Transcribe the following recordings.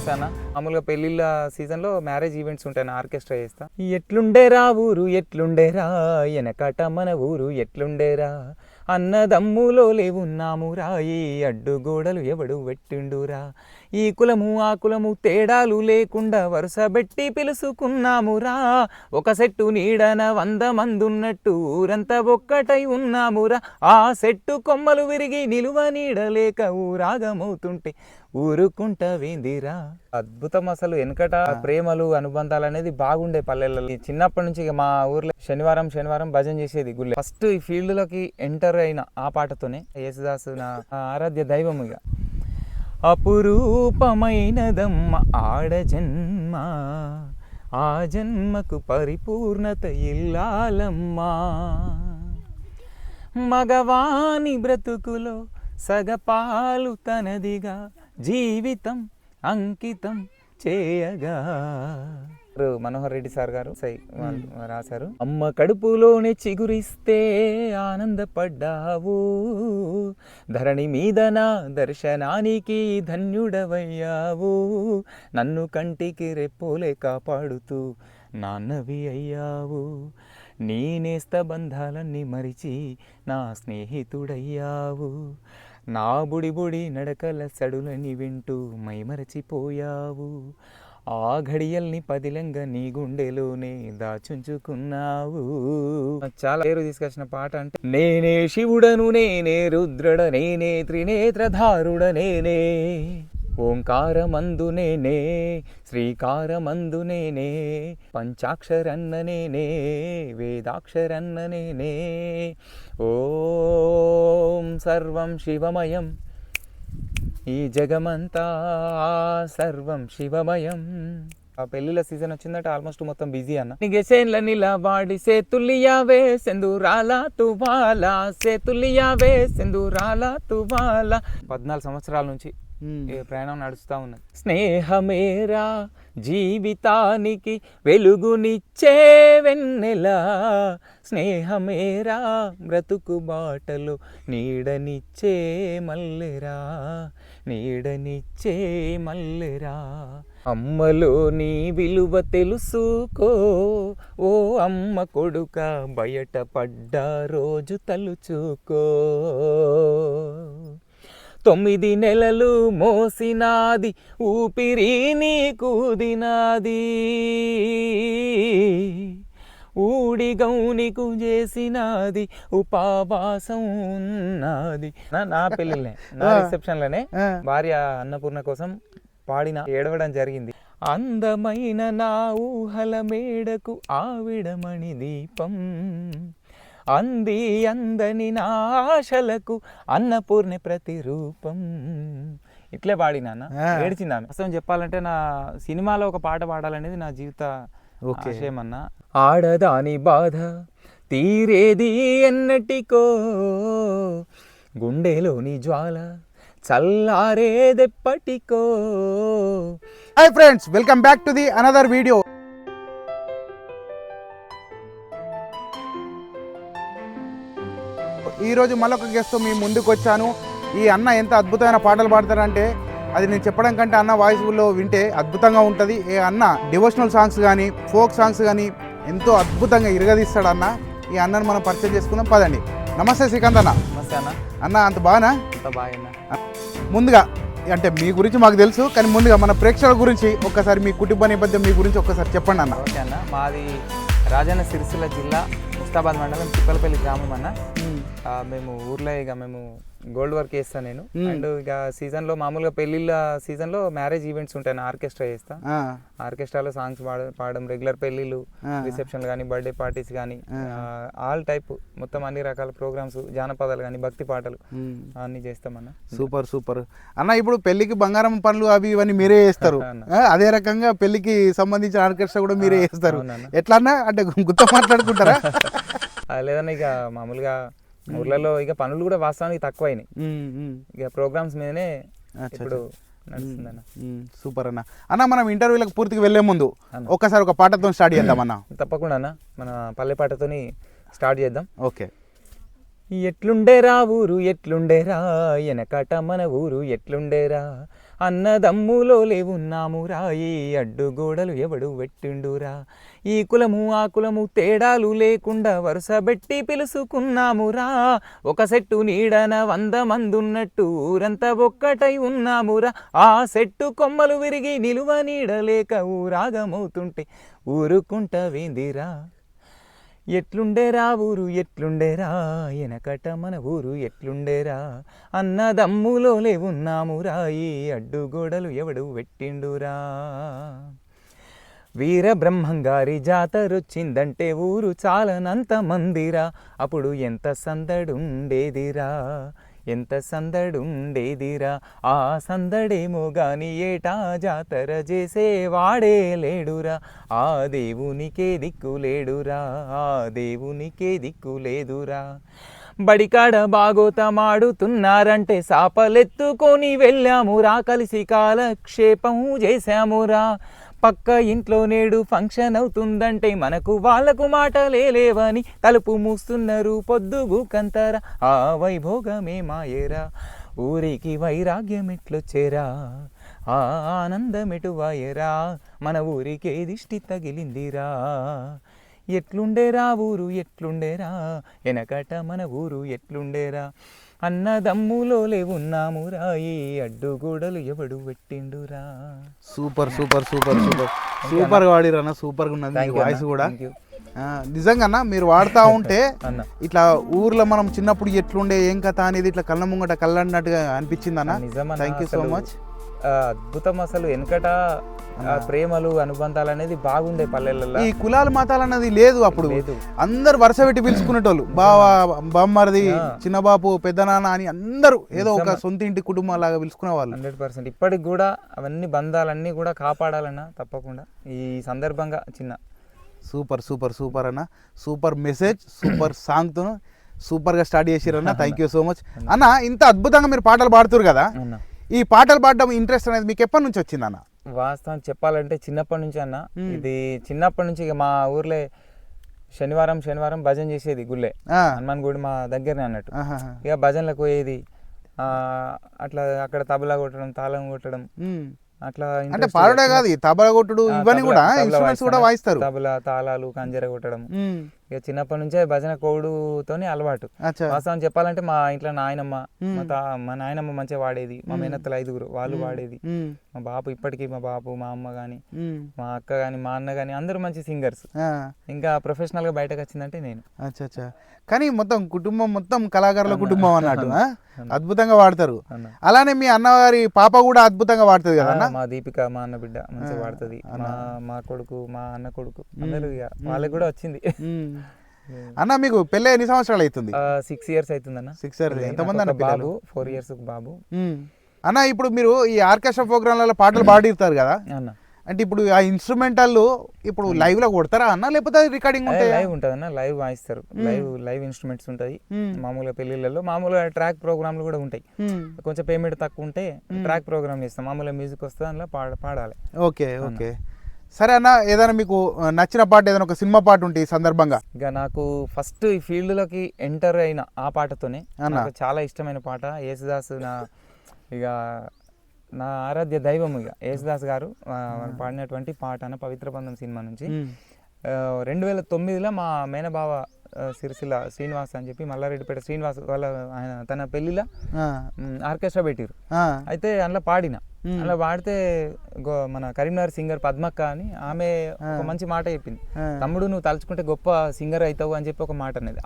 నమస్తే అన్న. మామూలుగా పెళ్ళిళ్ళ సీజన్లో మ్యారేజ్ ఈవెంట్స్ ఉంటాయి, ఆర్కెస్ట్రా చేస్తా. ఎట్లుండేరా ఊరు ఎట్లుండేరా, ఎనకట మన ఊరు ఎట్లుండేరా, అన్నదమ్ములో లేవున్నామురా, ఈ అడ్డుగోడలు ఎవడు పెట్టిండురా, ఈ కులము ఆ కులము తేడాలు లేకుండా వరుస పెట్టి పిలుసుకున్నామురా, ఒక సెట్టు నీడన 100 మంది ఉన్నట్టు ఊరంతా ఒక్కటై ఉన్నామురా, ఆ సెట్టు కొమ్మలు విరిగి నిలువ నీడలేక ఊరాగమవుతుంటే ఊరుకుంటవేందిరా. అద్భుతం. అసలు వెనకట ప్రేమలు అనుబంధాలు అనేది బాగుండే పల్లెలలో. చిన్నప్పటి నుంచి ఇక మా ఊర్లో శనివారం భజన చేసేది గుళ్ళే. ఫస్ట్ ఈ ఫీల్డ్ లోకి ఎంటర్ అయిన ఆ పాటతోనే. యేసుదాసు నా ఆరాధ్య దైవం. ఇక అపురూపమైనదమ్మ ఆడ జన్మ, ఆ జన్మకు పరిపూర్ణత ఇల్లాలమ్మా, మగవాని బ్రతుకులో సగపాలు తనదిగా జీవితం అంకితం చేయగా. మనోహర్ రెడ్డి సార్ గారు రాశారు. అమ్మ కడుపులోనే చిగురిస్తే ఆనందపడ్డావు, ధరణి మీద నా దర్శనానికి ధన్యుడవయ్యావు, నన్ను కంటికి రెప్పోలే కాపాడుతూ నాన్నవి అయ్యావు, నీ నేస్త బంధాలన్నీ మరిచి నా స్నేహితుడయ్యావు, నా బుడి నడకల సడులని వింటూ మైమరచిపోయావు, ఆ ఘడియల్ని పదిలంగా నీ గుండెలోనే దాచుంచుకున్నావు. చాలా పేరు తీసుకొచ్చిన పాట. అంటే నేనే శివుడను, నేనే రుద్రుడ, నేనే త్రినేత్రధారుడ, నేనే ఓంకారమందు నేనే, శ్రీకారమందు నేనే, పంచాక్షరన్న నేనే, వేదాక్షరన్న నేనే, ఓం సర్వం శివమయం, ఈ జగమంతా సర్వం శివమయం. ఆ పెళ్ళిళ్ళ సీజన్ వచ్చిందంటే ఆల్మోస్ట్ మొత్తం బిజీ అన్న. నిగేసేన్ల నిలవాడి సేతులియావే సెందురాల తువాలా, సేతులియావే సెందురాల తువాలా. 14 సంవత్సరాల నుంచి ప్రయాణం నడుస్తూ ఉన్నది. స్నేహమేరా జీవితానికి వెలుగునిచ్చే వెన్నెలా, స్నేహమేరా బ్రతుకు బాటలు నీడనిచ్చే మల్లెరా, నీడనిచ్చే మల్లెరా. అమ్మలో నీ విలువ తెలుసుకో ఓ అమ్మ కొడుక, బయట పడ్డ రోజు తలుచుకో, 9 నెలలు మోసినాది ఊపిరి నీకుదినాది, ఊడి గౌనికు చేసినాది ఉపవాసం ఉన్నది. నా పెళ్ళినే నా రిసెప్షన్లోనే భార్య అన్నపూర్ణ కోసం పాడిన ఏడవడం జరిగింది. అందమైన నా ఊహల మేడకు ఆవిడమణి దీపం, అంది అందని నా ఆశలకు అన్నపూర్ణి ప్రతిరూపం. ఇట్లే పాడినాన్న, ఏడ్చిందాను. అసలు చెప్పాలంటే నా సినిమాలో ఒక పాట పాడాలనేది నా జీవిత ఆశయం అన్న. ఆడదాని బాధ తీరేది ఎన్నటికో, గుండెలోని జ్వాల చల్లారేదెప్పటికో. Hi friends, welcome back to the another video. ఈరోజు మళ్ళొక గెస్ట్తో మీ ముందుకు వచ్చాను. ఈ అన్న ఎంత అద్భుతమైన పాటలు పాడతారంటే అది నేను చెప్పడం కంటే అన్న వాయిస్లో వింటే అద్భుతంగా ఉంటుంది. ఏ అన్న డివోషనల్ సాంగ్స్ కానీ ఫోక్ సాంగ్స్ కానీ ఎంతో అద్భుతంగా ఇరగదీస్తాడు అన్న. ఈ అన్నను మనం పరిచయం చేసుకుందాం, పదండి. నమస్తే శ్రీకాంత్ అన్న. నమస్తే అన్న. అన్న అంత బాగా బాగా. ముందుగా అంటే మీ గురించి మాకు తెలుసు, కానీ ముందుగా మన ప్రేక్షకుల గురించి ఒక్కసారి మీ కుటుంబ నేపథ్యం మీ గురించి ఒక్కసారి చెప్పండి అన్న. ఓకే అన్న. మాది రాజన్న సిరిసిల్ల జిల్లా ముస్తాబాద్ మండలం తిప్పలపల్లి గ్రామం అన్న. మేము ఊర్లో ఇక మేము గోల్డ్ వర్క్ చేస్తాను నేను. అండ్ ఇక సీజన్లో మామూలుగా పెళ్ళిళ్ళ సీజన్లో మ్యారేజ్ ఈవెంట్స్ ఉంటాయి, ఆర్కెస్ట్రా చేస్తా. ఆర్కెస్ట్రాలో సాంగ్స్ పాడడం, రెగ్యులర్ పెళ్ళిళ్ళు, రిసెప్షన్లు కానీ, బర్త్డే పార్టీస్ కానీ, ఆల్ టైప్ మొత్తం అన్ని రకాల ప్రోగ్రామ్స్, జానపదాలు కానీ, భక్తి పాటలు అన్ని చేస్తామన్న. సూపర్ సూపర్ అన్న. ఇప్పుడు పెళ్లికి బంగారం పనులు అవి ఇవన్నీ మీరే చేస్తారు, అదే రకంగా పెళ్లికి సంబంధించిన ఆర్కెస్ట్రా కూడా మీరే చేస్తారు. ఎట్లా అన్న అంటే గుర్తు మాట్లాడుకుంటారా? లేదన్నా ఇక మామూలుగా ఊర్లలో ఇక పనులు కూడా వాస్తవానికి తక్కువైనాయి, ఇక ప్రోగ్రామ్స్ మీదనే ఇప్పుడు నడుస్తుందన్న. సూపర్ అన్న. అన్న మనం ఇంటర్వ్యూలకు పూర్తిగా వెళ్లే ముందు ఒక్కసారి ఒక పాటతో స్టార్ట్ చేద్దామన్న. తప్పకుండా అన్న, మన పల్లె పాటతోని స్టార్ట్ చేద్దాం. ఓకే. ఎట్లుండేరా ఊరు ఎట్లుండేరా, ఎనకట మన ఊరు ఎట్లుండేరా, అన్నదమ్ములో లేవున్నామురా ఈ అడ్డుగోడలు ఎవడు పెట్టిండురా ఈ కులము ఆ కులము తేడాలు లేకుండా వరుసబెట్టి పిలుసుకున్నామురా ఒక సెట్టు నీడన 100 మంది ఉన్నట్టు ఊరంతా ఒక్కటై ఉన్నామురా ఆ సెట్టు కొమ్మలు విరిగి నిలువ నీడలేక ఊరాగమవుతుంటే ఊరుకుంటవేందిరా ఎట్లుండేరా ఊరు ఎట్లుండేరా ఎనకట మన ఊరు ఎట్లుండేరా అన్నదమ్ములో లేవున్నామురా ఈ అడ్డుగోడలు ఎవడు పెట్టిండురా వీరబ్రహ్మంగారి జాతరొచ్చిందంటే ఊరు చాలనంత మందిరా అప్పుడు ఎంత సందడుండేదిరా ఎంత సందడుండేదిరా ఆ సందడేమో గాని ఏటా జాతర చేసేవాడే లేడురా ఆ దేవునికే దిక్కులేడురా ఆ దేవునికే దిక్కులేదురా బడికాడ బాగోతమాడుతున్నారంటే సాపలెత్తుకొని వెళ్ళామురా కలిసి కాలక్షేపం చేశామురా పక్క ఇంట్లో నేడు ఫంక్షన్ అవుతుందంటే మనకు వాళ్ళకు మాటలే లేవని తలుపు మూస్తున్నారు పొద్దుగు కంతరా ఆ వైభోగమే మాయేరా ఊరికి వైరాగ్యం ఎట్లొచ్చేరా ఆ ఆనందమెటు వాయరా మన ఊరికే దిష్టి తగిలిందిరా ఎట్లుండేరా ఊరు ఎట్లుండేరా ఎనకట మన ఊరు ఎట్లుండేరా అన్నదమ్ములో లేవున్నామురా ఈ అడ్డుగోడలు ఎవడు పెట్టిండురా super super super super super వాడిరన్న సూపర్గా ఉన్నది వాయిస్ కూడా నిజంగా మీరు వాడుతూ ఉంటే ఇట్లా ఊర్లో మనం చిన్నప్పుడు ఎట్లుండే ఏం కథ అనేది ఇట్లా కళ్ళ ముంగట కళ్ళన్నట్టుగా అనిపించింది అన్న. Thank you so much. అద్భుతం. అసలు వెనకట ప్రేమలు అనుబంధాలు అనేది బాగుండే పల్లెలలో. ఈ కులాల మతాలు అన్నది లేదు అప్పుడు. అందరు వరుస పెట్టి పిలుచుకునేటోళ్ళు, బావా బామ్మరిది చిన్నబాపు పెద్దనాన్న అని అందరూ ఏదో ఒక సొంత ఇంటి కుటుంబం లాగా పిలుచుకునే వాళ్ళు. 100%. ఇప్పటికి కూడా అవన్నీ బంధాలన్నీ కూడా కాపాడాలన్నా తప్పకుండా ఈ సందర్భంగా చిన్న సూపర్ సూపర్ సూపర్ అన్న. సూపర్ మెసేజ్, సూపర్ సాంగ్తో సూపర్గా స్టార్ట్ చేసిరన్న. థ్యాంక్ యూ సో మచ్ అన్న. ఇంత అద్భుతంగా మీరు పాటలు పాడుతురు కదా, ఈ పాటలు పాడడం ఇంట్రెస్ట్ అనేది మీకు ఎప్పటి నుంచి వచ్చింది అన్న? వాస్తవం చెప్పాలంటే చిన్నప్పటి నుంచి అన్న. ఇది చిన్నప్పటి నుంచి మా ఊర్లో శనివారం భజన చేసేది గుళ్ళే, హనుమాన్ గుడి మా దగ్గరనే అన్నట్టు. ఇక భజనలకు పోయేది, అట్లా అక్కడ తబలా కొట్టడం, తాళం కొట్టడం, అట్లా. అంటే పాడడే కాదు, తబలా కొట్టుడు ఇవన్నీ కూడా ఇన్స్ట్రుమెంట్స్ కూడా వాయిస్తారు. తబలా, తాళాలు, కంజర కొట్టడం. ఇక చిన్నప్పటి నుంచే భజన కోడుతోనే అలవాటు. వాస్తవం చెప్పాలంటే మా ఇంట్లో నాయనమ్మ, మా నాయనమ్మ మంచిగా వాడేది, మా మేనత్తలు 5 వాళ్ళు వాడేది, మా బాపు ఇప్పటికీ మా బాపు, మా అమ్మ గాని, మా అక్క గాని, మా అన్న గాని అందరూ మంచి సింగర్స్. ఇంకా ప్రొఫెషనల్ గా బయటకు వచ్చిందంటే నేను. కానీ మొత్తం కుటుంబం మొత్తం కళాకారుల కుటుంబం అన్నట్టు అద్భుతంగా వాడతారు. అలానే మీ అన్నగారి పాప కూడా అద్భుతంగా వాడుతుంది కదా? మా దీపిక, మా అన్న బిడ్డ మంచిగా వాడుతుంది. మా కొడుకు, మా అన్న కొడుకు అందరూ వాళ్ళకి కూడా వచ్చింది. అన్న మీకు పెళ్ళి ఎన్ని సంవత్సరాలు అవుతుంది? 6 years అవుతుంది అన్న. 6 years. ఎంతమంది అన్న? బాబు 4 years బాబు. అన్న ఇప్పుడు మీరు ఈ ఆర్కెస్ట్రా ప్రోగ్రాంలలో పాటలు పాడిస్తారు కదా అన్న, అంటే ఇప్పుడు ఆ ఇన్స్ట్రుమెంటల్ ఇప్పుడు లైవ్ లో కొడతారా అన్న, లేకపోతే రికార్డింగ్ ఉంటాయి? లైవ్ ఉంటుంది అన్న, లైవ్ వాయిస్తారు. లైవ్ ఇన్స్ట్రుమెంట్స్ ఉంటాయి. మామూలుగా పెళ్లిళ్ళలో మామూలుగా ట్రాక్ ప్రోగ్రాంలు కూడా ఉంటాయి. కొంచెం పేమెంట్ తక్కువ ఉంటే ట్రాక్ ప్రోగ్రామ్ చేస్తాం. మామూలుగా మ్యూజిక్ వస్తుంది, అందులో పాడాలి. Okay okay. సరే అన్న, ఏదైనా మీకు నచ్చిన పాట, ఏదైనా ఒక సినిమా పాట ఉంటే ఈ సందర్భంగా? ఇక నాకు ఫస్ట్ ఈ ఫీల్డ్ లోకి ఎంటర్ అయిన ఆ పాటతోనే నాకు చాలా ఇష్టమైన పాట యేసుదాస్. ఇక నా ఆరాధ్య దైవం ఇక యేసుదాస్ గారు పాడినటువంటి పాట అన్న పవిత్ర బంధం సినిమా నుంచి. 2009లో మా మేనబావ సిరిసిల్ల శ్రీనివాస్ అని చెప్పి, మల్లారెడ్డిపేట శ్రీనివాస్ వాళ్ళ ఆయన తన పెళ్లిలో ఆర్కెస్ట్రా పెట్టిరు. అయితే అందులో పాడిన, అలా పాడితే మన కరీంనగర్ సింగర్ పద్మక్క అని ఆమె ఒక మంచి మాట చెప్పింది, తమ్ముడు నువ్వు తలుచుకుంటే గొప్ప సింగర్ అవుతావు అని చెప్పి ఒక మాట అనేది.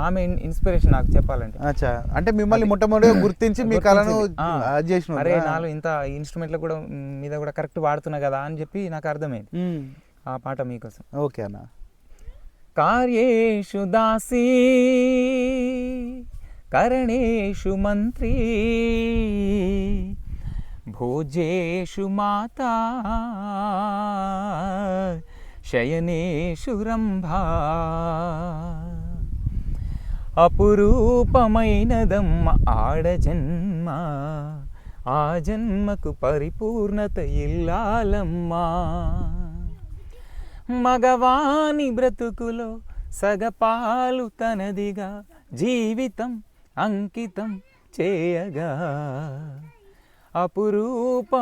ఆమె ఇన్స్పిరేషన్ నాకు చెప్పాలంటే. అంటే మిమ్మల్ని మొట్టమొదటి గుర్తించి మీ కళను అరే నాలో ఇంత ఇన్స్ట్రుమెంట్లు కూడా మీద కూడా కరెక్ట్ వాడుతున్నా కదా అని చెప్పి నాకు అర్థమైంది. ఆ పాట మీకోసం. ఓకే అన్న. కార్యేషు దాసీ కరణేషు మంత్రీ భోజేషు మాతా శయనేషు రంభా అపురూపమైనదమ్మ ఆడజన్మ, ఆ జన్మకు పరిపూర్ణత ఇల్లాలమ్మా. మగవాని బ్రతుకులో సగపాలు తనదిగా జీవితం అంకితం చేయగా, అపురూపమైనదమ్మ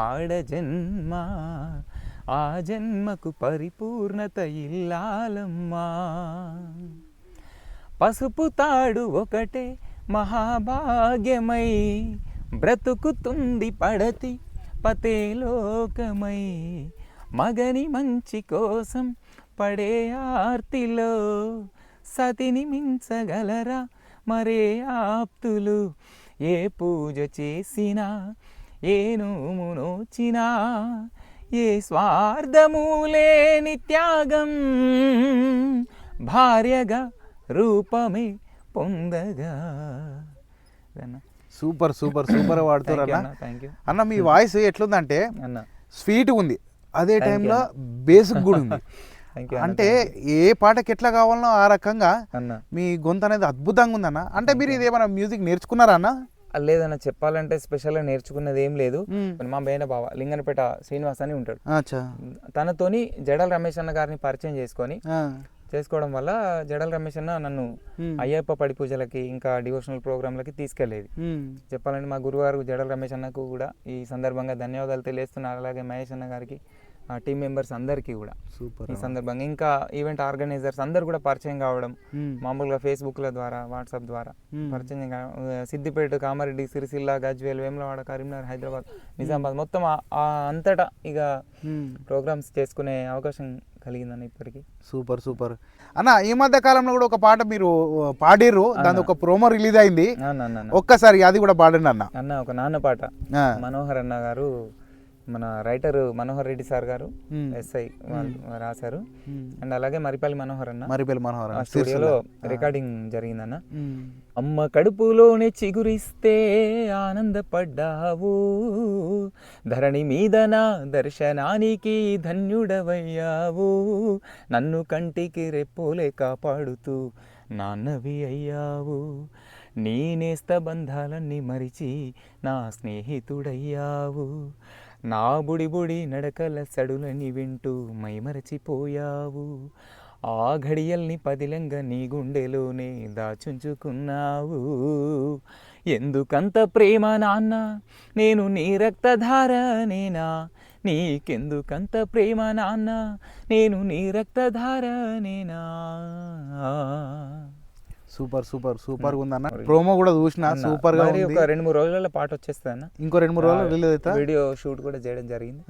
ఆడ జన్మ, ఆ జన్మకు పరిపూర్ణత ఇల్లాలమ్మా. పసుపు తాడు ఒకటే మహాభాగ్యమై, బ్రతుకుతుంది పడతి పతే లోకమై. మగని మంచి కోసం పడే ఆర్తిలో, సతిని మించగలరా మరే ఆప్తులు. ఏ పూజ చేసినా ఏ నోము నోచినా, ఏ స్వార్థము లేని త్యాగం, భార్యగా రూపమే పొందగా. సూపర్ సూపర్ సూపర్ వాడుతారు అన్న. థ్యాంక్ యూ అన్న మీ వాయిస్ ఎట్లుందంటే అన్న. స్వీట్ ఉంది, అదే టైంలో బేసిక్ కూడా ఉంది. అంటే ఏ పాటకి ఎట్లా కావాలనో ఆ రకంగా మీ గొంతు అనేది అద్భుతంగా ఉందన్న. అంటే మీరు ఇది ఏమైనా మ్యూజిక్ నేర్చుకున్నారా అన్న? లేదన్న, చెప్పాలంటే స్పెషల్గా నేర్చుకున్నది ఏం లేదు. మా బేన బావ లింగనపేట శ్రీనివాస్ అని ఉంటాడు, తనతోని జడల రమేష్ అన్న గారిని పరిచయం చేసుకోవడం వల్ల జడల రమేష్ అన్న నన్ను అయ్యప్ప పడి పూజలకి ఇంకా డివోషనల్ ప్రోగ్రాంలకి తీసుకెళ్లేది. చెప్పాలంటే మా గురువారు జడల రమేష్ అన్నకు కూడా ఈ సందర్భంగా ధన్యవాదాలు తెలియజేస్తున్నారు. అలాగే మహేష్ అన్న గారికి, ఆ టీం మెంబర్స్ అందరికీ కూడా ఈ సందర్భంగా, ఇంకా ఈవెంట్ ఆర్గనైజర్స్ అందరు కూడా పరిచయం కావడం, మామూలుగా ఫేస్బుక్ల ద్వారా వాట్సాప్ ద్వారా పరిచయం సిద్దిపేట, కామారెడ్డి, సిరిసిల్ల, గజ్వేల్, వేములవాడ, కరీంనగర్, హైదరాబాద్, నిజామాబాద్ మొత్తం అంతటా ఇక ప్రోగ్రామ్స్ చేసుకునే అవకాశం కలిగిందన్న ఇప్పటికి. సూపర్ సూపర్ అన్న. ఈ మధ్య కాలంలో కూడా ఒక పాట మీరు పాడిర్రు, దాని ఒక ప్రోమో రిలీజ్ అయింది, ఒక్కసారి అది కూడా పాడండి అన్న. అన్న ఒక నాన్న పాట మనోహర్ అన్న గారు, మన రైటర్ మనోహర్ రెడ్డి సార్ గారు ఎస్ఐ రాశారు. అండ్ అలాగే మరిపల్లి మనోహర్ స్టూడియోలో రికార్డింగ్ జరిగిందన్న. అమ్మ కడుపులోనే చిగురిస్తే ఆనందపడ్డావు, ధరణి మీద నా దర్శనానికి ధన్యుడవయ్యావు, నన్ను కంటికి రెప్పోలే కాపాడుతూ నాన్నవి అయ్యావు, నీ నేస్త బంధాలన్నీ మరిచి నా స్నేహితుడయ్యావు, నా బుడి బుడి నడకల సడులని వింటూ మైమరచిపోయావు, ఆ ఘడియల్ని పదిలంగా నీ గుండెలోనే దాచుంచుకున్నావు, ఎందుకంత ప్రేమ నాన్న నేను నీ రక్తధారనేనా, నీకెందుకంత ప్రేమ నాన్న నేను నీ రక్తధారనేనా. సూపర్ సూపర్ సూపర్ గా ఉందన్న. ప్రోమో కూడా చూసిన సూపర్ గా ఉంది. ఒక 2-3 రోజులలో పాట వచ్చేస్తుంది అన్న. ఇంకో 2-3 రోజులు రిలీజ్ అవుతా. వీడియో షూట్ కూడా చేయడం జరిగింది.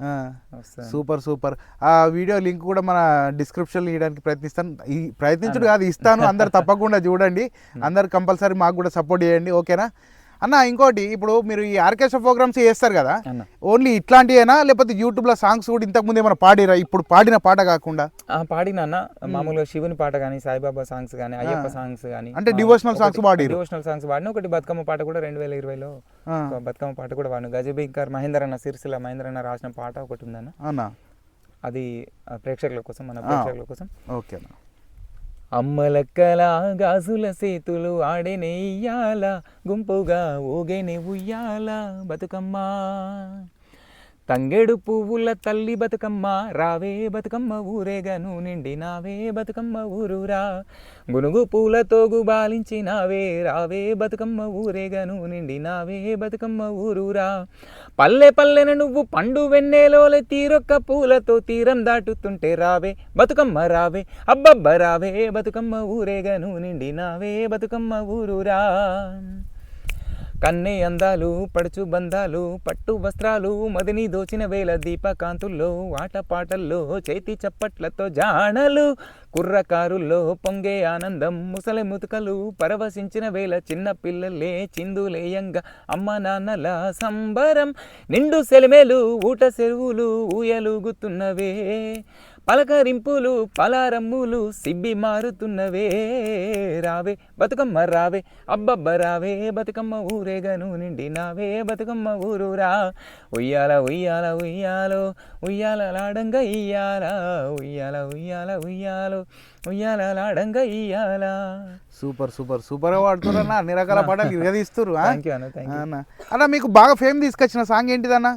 Super super. ఆ వీడియో లింక్ కూడా మన డిస్క్రిప్షన్ లో ఇవ్వడానికి ప్రయత్నించడు కాదు, ఇస్తాను. అందరు తప్పకుండా చూడండి, అందరు కంపల్సరీ మాకు కూడా సపోర్ట్ చేయండి, ఓకేనా అన్న? ఇంకోటి, ఇప్పుడు మీరు ఈ ఆర్కెస్ట్రా ప్రోగ్రామ్స్ చేస్తారు కదా, ఓన్లీ ఇట్లాంటివేనా లేకపోతే యూట్యూబ్ లో సాంగ్స్ కూడా ఇంతకు ముందు ఏమైనా పాడిరా? ఇప్పుడు పాడిన పాట కాకుండా పాడినా అన్న, మామూలుగా శివుని పాట కానీ, సాయిబాబా సాంగ్స్ కానీ, అయ్యప్ప సాంగ్స్ కానీ, అంటే డివోషనల్ సాంగ్స్ పాడిన. ఒకటి బతుకమ్మ పాట కూడా 2020లో బతుకమ్మ పాట కూడా వాడిన. గజబీకర్ మహేందర్ అన్న, సిరిసిల్ల మహేందర్ అన్న రాసిన పాట ఒకటి ఉందన్న, అది ప్రేక్షకుల కోసం, మన ప్రేక్షకుల కోసం. ఓకే. అమ్మలక్కల గాజుల సేతులు ఆడెనే ఇయ్యాల, గుంపుగా ఊగేనే ఉయ్యాల బతుకమ్మ, తంగెడు పువ్వుల తల్లి బతుకమ్మ, రావే బతుకమ్మ ఊరేగను నిండినావే బతుకమ్మ ఊరురా, గునుగు పూలతో గుబాలించినావే, రావే బతుకమ్మ ఊరేగను నిండినావే బతుకమ్మ ఊరురా, పల్లె పల్లెన నువ్వు పండు వెన్నెలోలే తీరొక్క పూలతో తీరం దాటుతుంటే, రావే బతుకమ్మ రావే, అబ్బబ్బ రావే బతుకమ్మ ఊరేగను నిండినావే బతుకమ్మ ఊరురా, కన్నే అందాలు పడుచు బంధాలు పట్టు వస్త్రాలు మదిని దోచిన వేళ దీపకాంతుల్లో ఆటపాటల్లో చేతి చప్పట్లతో జాణలు కుర్రకారుల్లో పొంగే ఆనందం ముసలి ముతుకలు పరవశించిన వేళ చిన్న పిల్లలే చిందులేయంగా అమ్మ నాన్నల సంబరం నిండు సెలిమేలు ఊట చెరువులు ఊయలుగుతున్నవే పలకరింపులు పలారమ్ములు సిబ్బి మారుతున్నవే రావే బతుకమ్మ రావే అబ్బబ్బ రావే బతుకమ్మ ఊరేగను నిండినావే బతుకమ్మ ఊరురా ఉయ్యాల ఉయ్యాల ఉయ్యాలో ఉయ్యాలలాడంగ ఇయ్యాల ఉయ్యాల ఉయ్యాల ఉయ్యాలో ఉయ్యాలలాడంగ ఇయ్యాల. సూపర్ సూపర్ సూపర్ వాడుతున్నా అన్ని రకాల పాటలు ఇరగదీస్తురు అన్న. మీకు బాగా ఫేమ్ తీసుకొచ్చిన సాంగ్ ఏంటిదన్న?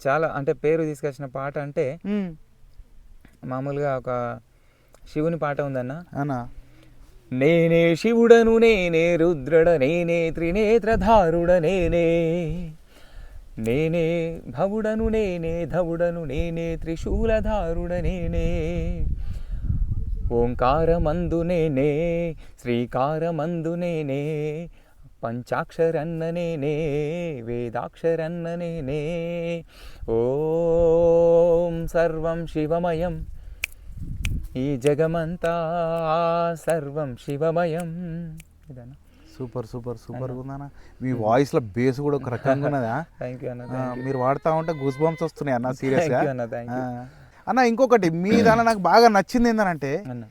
చాలా అంటే పేరు తీసుకొచ్చిన పాట అంటే మామూలుగా ఒక శివుని పాట ఉందన్న, నేనే శివుడను నేనే రుద్రుడ నేనే త్రినేత్రధారుడ నేనే నేనే భవుడను నేనే ధవుడను నేనే త్రిశూలధారుడ నేనే ఓంకారమందు నేనే శ్రీకారమందు నేనే పంచాక్షరన్న నేనే వేదాక్షరన్న నేనే ఓం సర్వం శివమయం ఈ జగమంతా సర్వం శివమయం ఇదన్నా. సూపర్ సూపర్ సూపర్ ఉందన్న. మీ వాయిస్లో బేస్ కూడా ఒక రకంగా ఉన్నదా? థ్యాంక్ యూ అన్న. మీరు వాడుతూ ఉంటే గూస్ బంప్స్ వస్తున్నాయి అన్న, సీరియస్గా థ్యాంక్ యూ అన్న. థ్యాంక్ యూ అన్న. ఇంకొకటి మీ దానిలో నాకు బాగా నచ్చింది ఏంటంటే అన్న.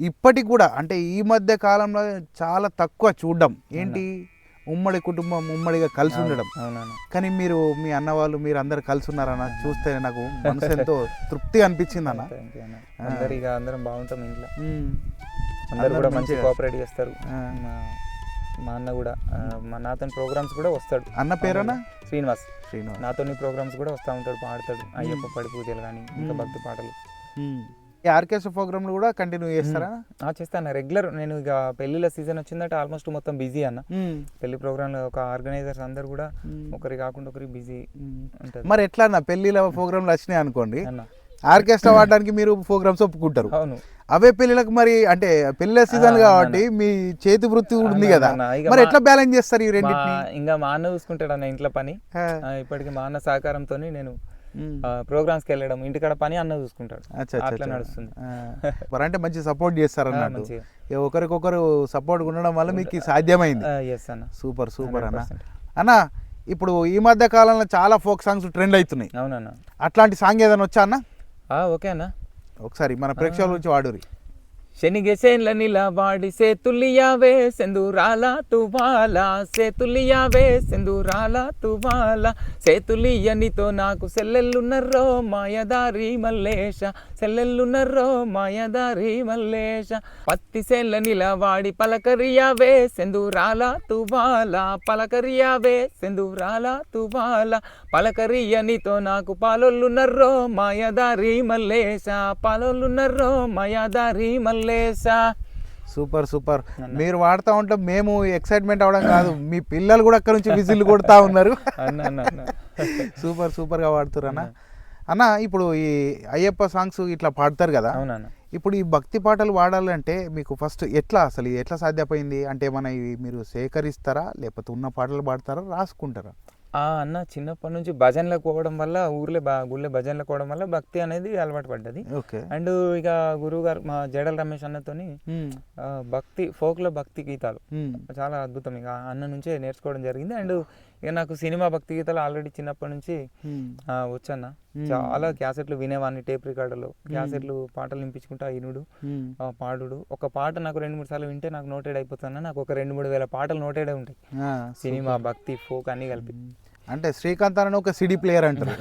ఇప్పటికి కూడా అంటే ఈ మధ్య కాలంలో చాలా తక్కువ చూడడం ఏంటి, ఉమ్మడి కుటుంబం ఉమ్మడిగా కలిసి ఉండడం. అవునన్నా. కానీ మీరు మీ అన్న వాళ్ళు మీరు అందరు కలిసి ఉన్నారన్న, చూస్తే నాకు మనసు ఎంతో తృప్తిగా అనిపించింది అన్న. థ్యాంక్ యూ అన్న. అందరిగా అందరం బాగుంటాం ఇంట్లో. ఉమ్. అందరు కూడా మంచి మంచిగా కోఆపరేట్ చేస్తారు. మా అన్న కూడా నాతో ప్రోగ్రామ్స్ కూడా వస్తాడు. అన్న పేరేనా? శ్రీనివాస్. శ్రీనివాస్. నాతో ప్రోగ్రామ్స్ కూడా వస్తూ ఉంటాడు, పాడతాడు. అయ్యప్ప పడి పూజలు కానీ ఇంకా భక్తి పాటలు ఈ ఆర్కెస్ట్రా ప్రోగ్రాంలు కూడా కంటిన్యూ చేస్తారా? చేస్తాను రెగ్యులర్. నేను ఇక పెళ్ళిళ్ళ సీజన్ వచ్చిందంటే ఆల్మోస్ట్ మొత్తం బిజీ అన్న. పెళ్లి ప్రోగ్రాంలు ఒక ఆర్గనైజర్స్ అందరు కూడా ఒకరి కాకుండా ఒకరికి బిజీ ఉంటుంది. మరి ఎట్లా అన్న, పెళ్లిళ్ళ ప్రోగ్రాంలు వచ్చినాయి అనుకోండి, అన్న ఆర్కెస్ట్రా వాడడానికి మీరు ప్రోగ్రామ్స్ ఒప్పుకుంటారు. అవును. అవే పెళ్లిలకు మరి అంటే పెళ్లి సీజన్ కాబట్టి మీ చేతి వృత్తి కూడా ఉంది కదా, ఇక మరి ఎట్లా బ్యాలెన్స్ చేస్తారు ఈ రెండింటిని? ఇంకా మా అన్న చూసుకుంటాడు అన్న ఇంట్లో పని. ఇప్పటికి మా అన్న సహకారంతో నేను ప్రోగ్రామ్స్కి వెళ్ళడం, ఇంటికాడ పని అన్న చూసుకుంటాడు. అట్లా నడుస్తుంది. మరి అంటే మంచి సపోర్ట్ చేస్తారు అన్నట్టు, ఒకరికొకరు సపోర్ట్ ఉండడం వల్ల మీకు సాధ్యమైంది. సూపర్ సూపర్ అన్న. అన్న ఇప్పుడు ఈ మధ్య కాలంలో చాలా ఫోక్ సాంగ్స్ ట్రెండ్ అవుతున్నాయి. అవునన్న. అట్లాంటి సాంగ్ ఏదైనా వచ్చా అన్న? ఓకే అన్న. ఒకసారి మన ప్రేక్షకుల గురించి వాడురి. శనిగే సేన్ల నిలవాడి సేతులియావే సెందురాల తువాల సేతులియావే సెందురాల తువాల సేతులియనితో నాకు సెల్లెల్లున్నర్రో మాయదారి మల్లేశ సెల్లెల్లున్నర్రో మాయదారి మల్లేశ పత్తి సేన్ల నిలవాడి పలకరియావే సెందురాల తువాల పలకరియావే సెందురాల తువాల పలకరియనితో నాకు పాలొల్లున్నర్రో మాయదారి మల్లేశ పాలొల్లున్నర్రో మాయదారి మల్లేశ. Super super. మీరు వాడుతూ ఉంటే మేము ఎక్సైట్మెంట్ అవడం కాదు, మీ పిల్లలు కూడా అక్కడ నుంచి విజిల్ కొడతా ఉన్నారు. సూపర్ సూపర్ గా వాడుతారు అన్న. అన్న ఇప్పుడు ఈ అయ్యప్ప సాంగ్స్ ఇట్లా పాడతారు కదా, ఇప్పుడు ఈ భక్తి పాటలు వాడాలంటే మీకు ఫస్ట్ ఎట్లా అసలు ఎట్లా సాధ్యమైంది? అంటే మన మీరు సేకరిస్తారా లేకపోతే ఉన్న పాటలు పాడతారా, రాసుకుంటారా? అన్న చిన్నప్పటి నుంచి భజనలకు పోవడం వల్ల ఊర్లో గుళ్ళే భజనలకు పోవడం వల్ల భక్తి అనేది అలవాటు పడ్డది. అండ్ ఇక గురువు గారు మా జడల రమేష్ అన్నతోని భక్తి ఫోక్లో భక్తి గీతాలు చాలా అద్భుతం, ఇక అన్న నుంచే నేర్చుకోవడం జరిగింది. అండ్ ఇక నాకు సినిమా భక్తి గీతాలు ఆల్రెడీ చిన్నప్పటి నుంచి వచ్చన్న. చాలా క్యాసెట్లు వినేవాడిని, టేప్ రికార్డులో క్యాసెట్లు పాటలు నింపించుకుంటా ఇనుడు పాడుడు. ఒక పాట నాకు 2-3 సార్లు వింటే నాకు నోటెడ్ అయిపోతున్నా. నాకు ఒక 2-3 వేల పాటలు నోటెడే ఉంటాయి, సినిమా భక్తి ఫోక్ అన్ని కలిపి. అంటే శ్రీకాంత్ అన్న ఒక సిడీ ప్లేయర్ అంటారు.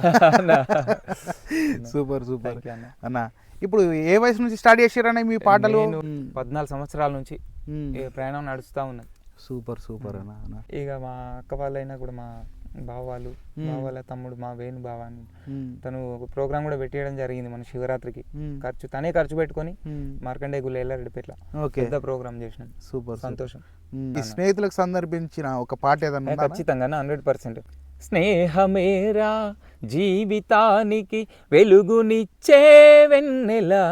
సూపర్ సూపర్ అన్న. ఇప్పుడు ఏ వయసు నుంచి స్టార్ట్ చేసారన్న మీ పాటలు? 14 సంవత్సరాల నుంచి ప్రయాణం నడుస్తూ ఉన్నది. సూపర్ సూపర్ అన్న. ఇక మా అక్క వాళ్ళైనా కూడా మా బావాళ్ళు, బావాళ్ళ తమ్ముడు మా వేణు బావాని, తను ఒక ప్రోగ్రామ్ కూడా పెట్టేయడం జరిగింది మన శివరాత్రికి. తనే ఖర్చు పెట్టుకొని మార్కండే గుళ్ళ ఎల్లారెడ్డిపేట్ల పెద్ద ప్రోగ్రామ్ చేసినాం. సూపర్ సంతోషం. ఈ స్నేహితులకు సందర్భించిన ఒక పాట ఏదన్నా? ఖచ్చితంగా 100%. స్నేహమేరా జీవితానికి వెలుగునిచ్చే వెన్నెలా,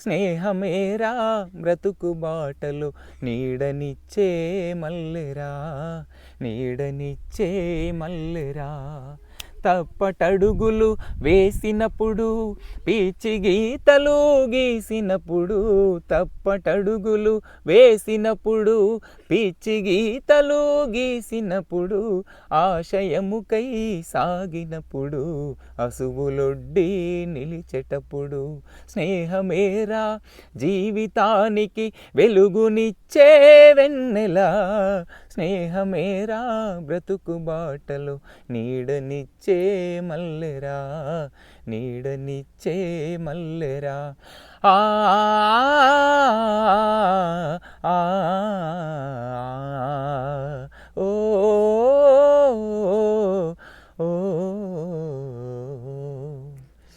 స్నేహమేరా బ్రతుకు బాటలు నీడనిచ్చే మల్లెరా, నీడనిచ్చే మల్లెరా. తప్పటడుగులు వేసినప్పుడు పిచ్చి గీతలు గీసినప్పుడు, తప్పటడుగులు వేసినప్పుడు పిచ్చి గీతలు గీసినప్పుడు, ఆశయముకై సాగినప్పుడు అసువులొడ్డి నిలిచేటప్పుడు, స్నేహమేరా జీవితానికి వెలుగునిచ్చే వెన్నెలా, స్నేహమేరా బ్రతుకు బాటలు నీడనిచ్చే మల్లెరా, నీడనిచ్చే మల్లెరా. ఆ ఓ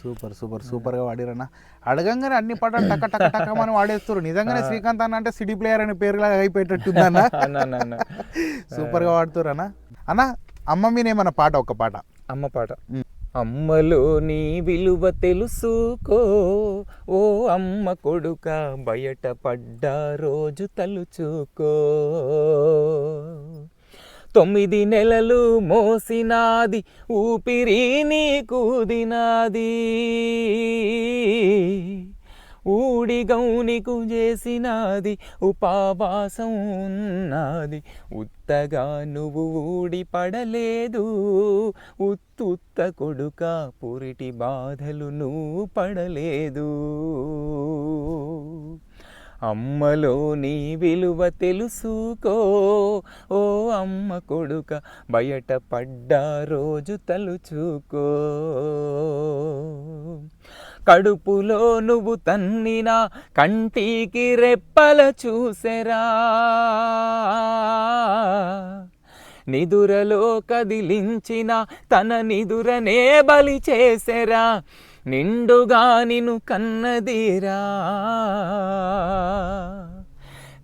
సూపర్ సూపర్ సూపర్గా వాడిరన్నా. అడగంగానే అన్ని పాటలు టక టక టకమని వాడేస్తారు. నిజంగానే శ్రీకాంత్ అన్న అంటే సిటీ ప్లేయర్ అనే పేరులాగా అయిపోయేటట్టుందన్న. సూపర్గా వాడుతారు అన్న. అన్న అమ్మ మీనేమన్న పాట, ఒక పాట. అమ్మ పాట. అమ్మలో నీ విలువ తెలుసుకో ఓ అమ్మ కొడుక, బయట పడ్డ రోజు తలుచుకో. 9 నెలలు మోసినాది, ఊపిరి నీకూదినాది, ఊడిగౌనికు చేసినాది, ఉపవాసం ఉన్నది, ఉత్తగా నువ్వు ఊడి పడలేదు, ఉత్తుత్త కొడుక పురిటి బాధలు నువ్వు పడలేదు. అమ్మలో నీ విలువ తెలుసుకో ఓ అమ్మ కొడుక, బయట పడ్డ రోజు తలుచుకో. కడుపులో నువ్వు తన్నిన కంటికి రెప్పల చూసెరా, నిదురలో కదిలించిన తన నిదురనే బలి చేసెరా, నిండుగా నిన్ను కన్నదీరా,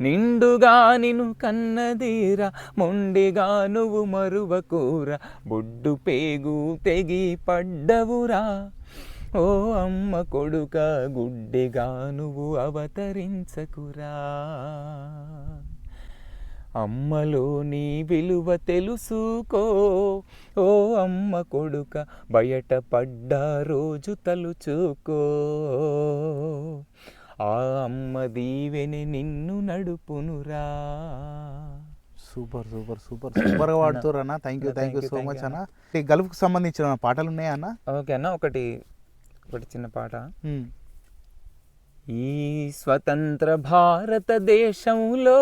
నిండుగా నిన్ను కన్నదీరా, మొండిగా నువ్వు మరువకూరా, బొడ్డు పేగు తెగి పడ్డవురా, ఓ అమ్మ కొడుక గుడ్డిగా నువ్వు అవతరించకురా. అమ్మలో నీ విలువ తెలుసుకో ఓ అమ్మ కొడుక, బయట పడ్డ రోజు తలుచుకో. ఆ అమ్మ దీవెని నిన్ను నడుపునురా. సూపర్ సూపర్ సూపర్ సూపర్గా వాడుతారు అన్న. థ్యాంక్ యూ సో మచ్ అన్న. ఈ గల్ఫ్కి సంబంధించిన పాటలు ఉన్నాయా అన్న? ఓకే అన్న, ఒకటి చిన్న పాట. ఈ స్వతంత్ర భారతదేశంలో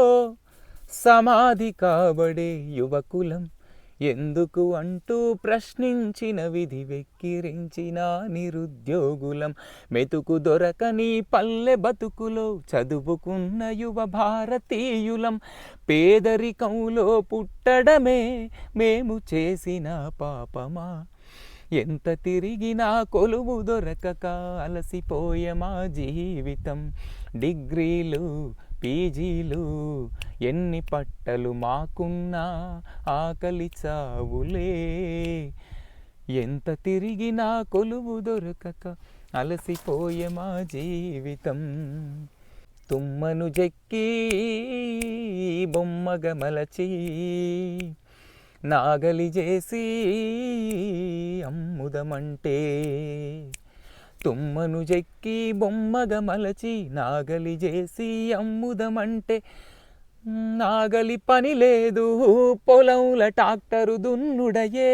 సమాధి కాబడే యువకులం ఎందుకు అంటూ ప్రశ్నించిన విధి వెక్కిరించిన నిరుద్యోగులం, మెతుకు దొరకని పల్లె బతుకులో చదువుకున్న యువ భారతీయులం, పేదరికంలో పుట్టడమే మేము చేసిన పాపమా, ఎంత తిరిగినా కొలువు దొరకక అలసిపోయే మా జీవితం, డిగ్రీలు పీజీలు ఎన్ని పట్టలు మాకున్నా ఆకలి చావులే, ఎంత తిరిగినా కొలువు దొరకక అలసిపోయే మా జీవితం. తుమ్మను జెక్కి బొమ్మగ మలచి నాగలి చేసి అమ్ముదమంటే, తుమ్మను జెక్కి బొమ్మగ మలచి నాగలి చేసి అమ్ముదమంటే, నాగలి పని లేదు పొలంల ట్రాక్టరు దున్నుడయే,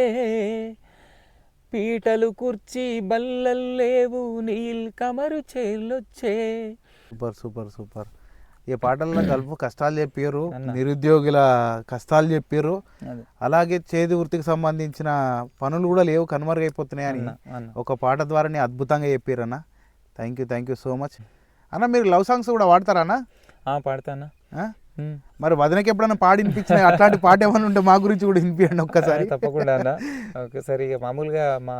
పీటలు కుర్చీ బల్లల్లేవు నీల్ కమరు చేర్లొచ్చే. Super super super. ఈ పాటల్లో గల్ఫ్ కష్టాలు చెప్పారు, నిరుద్యోగుల కష్టాలు చెప్పారు, అలాగే చేతి వృత్తికి సంబంధించిన పనులు కూడా లేవు, కనుమరుగైపోతున్నాయి అని ఒక పాట ద్వారా అద్భుతంగా చెప్పారు అన్న. థ్యాంక్ యూ సో మచ్ అన్న. మీరు లవ్ సాంగ్స్ కూడా వాడతారా అన్న? పాడతానా. మరి వదనకి ఎప్పుడన్నా పాడి వినిపించిన అట్లాంటి పాట ఏమైనా ఉంటే మా గురించి కూడా వినిపించండి ఒక్కసారి. తప్పకుండా అన్న. ఒకసారి మామూలుగా మా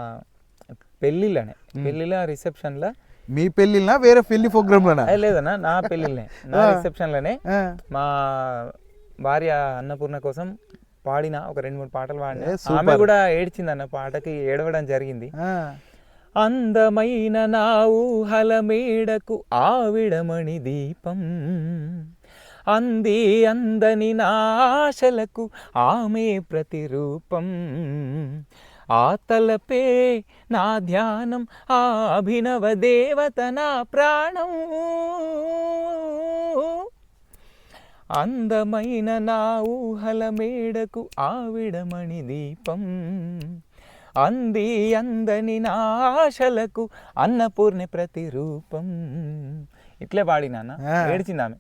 పెళ్ళిళ్ళ రిసెప్షన్లో. మీ పెళ్ళినా వేరే పెళ్లి ప్రోగ్రామ్ లోనా? లేదన్నా, నా పెళ్ళిళ్ళనే, నా రిసెప్షన్ లోనే మా భార్య అన్నపూర్ణ కోసం పాడిన ఒక 2-3 పాటలు పాడిన. ఆమె కూడా ఏడ్చింది అన్న, పాటకి ఏడవడం జరిగింది. అందమైన నా ఊహల మేడకు ఆవిడమణి దీపం, అంది అందని నా ఆశలకు ఆమె ప్రతిరూపం, ఆ తలపే నా ధ్యానం, ఆ అభినవ దేవత నా ప్రాణం, అందమైన నా ఊహల మేడకు ఆవిడమణి దీపం, అంది అందని నా ఆశలకు అన్నపూర్ణి ప్రతిరూపం. ఇట్లే పాడినా, ఏడ్చింది ఆమె.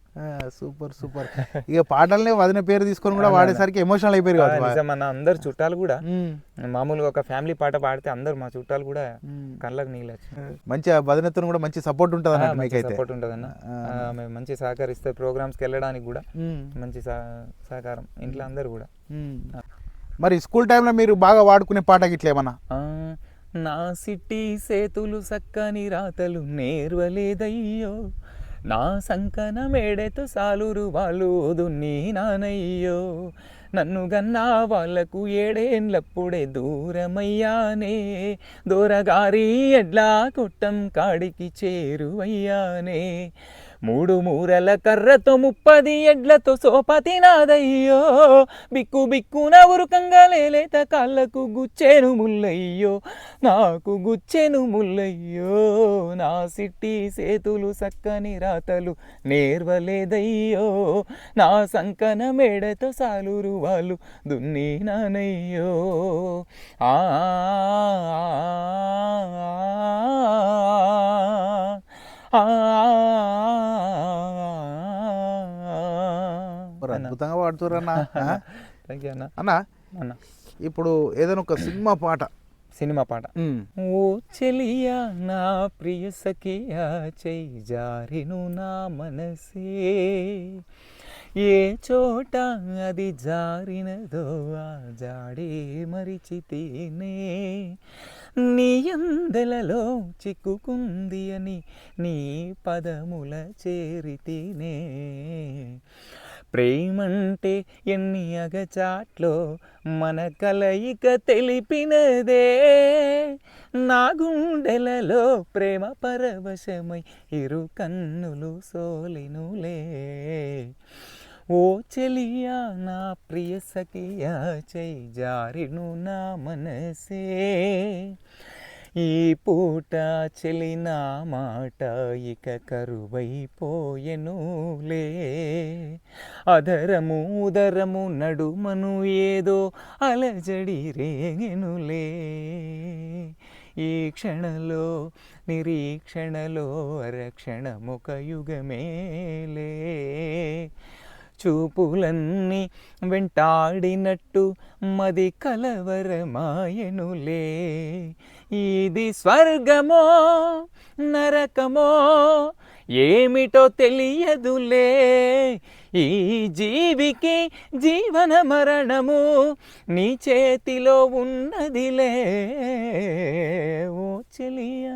Super super. ఇక పాటలనే వదిన పేరు తీసుకొని కూడా వాడేసరికి ఎమోషనల్ అయిపోయారు. నిజమన్న, అందరు చుట్టాలు కూడా మామూలుగా ఒక ఫ్యామిలీ పాట పాడితే అందరు మా చుట్టాలు కూడా కళ్ళకు నీళ్ళు వచ్చి, మంచి వదినతో కూడా మంచి సపోర్ట్ ఉంటుంది అన్న. మీకైతే సపోర్ట్ ఉంటుంది అన్న, ఆమె మంచి సహకరిస్తే ప్రోగ్రామ్స్కి వెళ్ళడానికి కూడా మంచి సహకారం, ఇంట్లో అందరు కూడా. మరి స్కూల్ టైంలో మీరు బాగా వాడుకునే పాట గిట్ల ఏమన్నా? నా సిట్టి సేతులు సక్కని రాతలు నేర్వలేదయ్యో నా సంకన మేడెతో సాలురు వాళ్ళు దున్ని నానయ్యో నన్ను గన్నా వాళ్లకు ఏడేళ్ళప్పుడే దూరమయ్యానే దూరగారి ఎడ్లా కొట్టం కాడికి చేరువయ్యానే 3 మూరల కర్రతో 30 ఎడ్లతో సోపతి నాదయ్యో బిక్కు బిక్కున ఉరుకంగా లేలేత కాళ్ళకు గుచ్చెను ముల్లయ్యో నాకు గుచ్చెను ముల్లయ్యో నా సిట్టి సేతులు సక్కని రాతలు నేర్వలేదయ్యో నా సంకన మేడతో సాలురు వాళ్ళు దున్ని నానయ్యో ఆ అద్భుతంగా పాడుతురన్నా. థ్యాంక్ యూ అన్న. అన్న అన్న ఇప్పుడు ఏదైనా ఒక సినిమా పాట ఓ చెలియా నా ప్రియ సఖియా చై జారిను నా మనసే ఏ చోట అది జారినదో ఆ జాడే మరిచితేనే నీ అందలలో చిక్కుకుంది అని నీ పదముల చేరితేనే ప్రేమంటే ఎన్ని అగచాట్లో మన కలయిక తెలిపినదే నా గుండెలలో ప్రేమ పరవశమై ఇరు కన్నులు సోలినులే ఓ చెలియా నా ప్రియ సఖియా చై జారిను నా మనసే ఈ పూట చెలిన మాట ఇక కరువైపోయెనులే అధరము ఉదరము నడుమను ఏదో అలజడి రేగెనులే ఈ క్షణలో నిరీక్షణలో అరక్షణమొక యుగమేలే చూపులన్నీ వెంటాడినట్టు మది కలవరమాయనులే ఇది స్వర్గమో నరకమో ఏమిటో తెలియదులే ఈ జీవికి జీవన మరణము నీ చేతిలో ఉన్నదిలే ఓ చెలియా.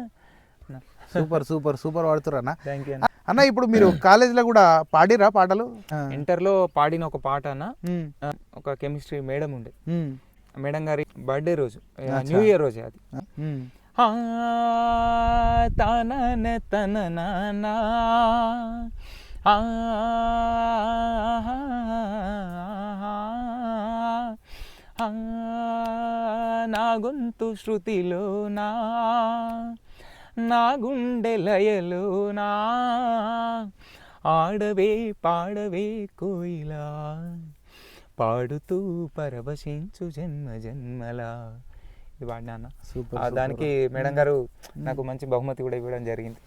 సూపర్ సూపర్ సూపర్ పాడుతురన్నా. థ్యాంక్ యూ అన్న. ఇప్పుడు మీరు కాలేజీలో కూడా పాడిరా పాటలు? ఇంటర్లో పాడిన ఒక పాట అన్న, ఒక కెమిస్ట్రీ మేడం ఉండే, మేడం గారి బర్త్డే రోజు, న్యూ ఇయర్ రోజే అది. తనన తననా నా గొంతు శృతిలోనా నా గుండె లయలోనా ఆడవే పాడవే కోయిలా పాడుతూ పరవశించు జన్మ జన్మలా. ఇది వాడినా అన్న. సూపర్. దానికి మేడం గారు నాకు మంచి బహుమతి కూడా ఇవ్వడం జరిగింది.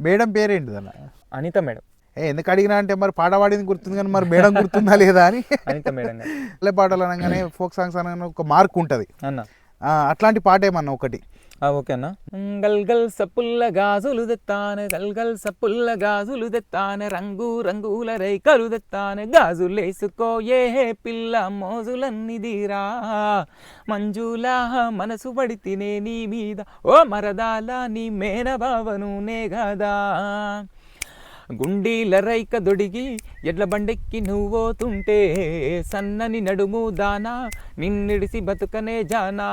మేడం పేరేంటి అన్న? అనిత మేడం. ఎందుకు అడిగినా అంటే మరి పాట పాడింది గుర్తుంది కానీ మరి మేడం గుర్తుందా లేదా అని. అనిత మేడం గారు. పల్లె పాటలు అనగానే ఫోక్ సాంగ్స్ అనగానే ఒక మార్క్ ఉంటుంది అన్న. అట్లాంటి పాట ఏమన్నా ఒకటి? ఓకే అన్న. గల్గల్ సప్పుల్ల గాజులు తెత్తాను గల్గల్ సప్పుల్ల గాజులు తెత్తాను రంగు రంగుల రైకలు తెత్తాను గాజులేసుకో ఏ పిల్ల మోజులన్నిదిరా మంజులా మనసు పడి తినే నీ మీద ఓ మరదాల నీ మేనబావను నే గదా గుండీల రైక దొడిగి ఎడ్ల బండెక్కి నువ్వోతుంటే సన్నని నడుము దానా నిన్నిడిసి బతుకనే జానా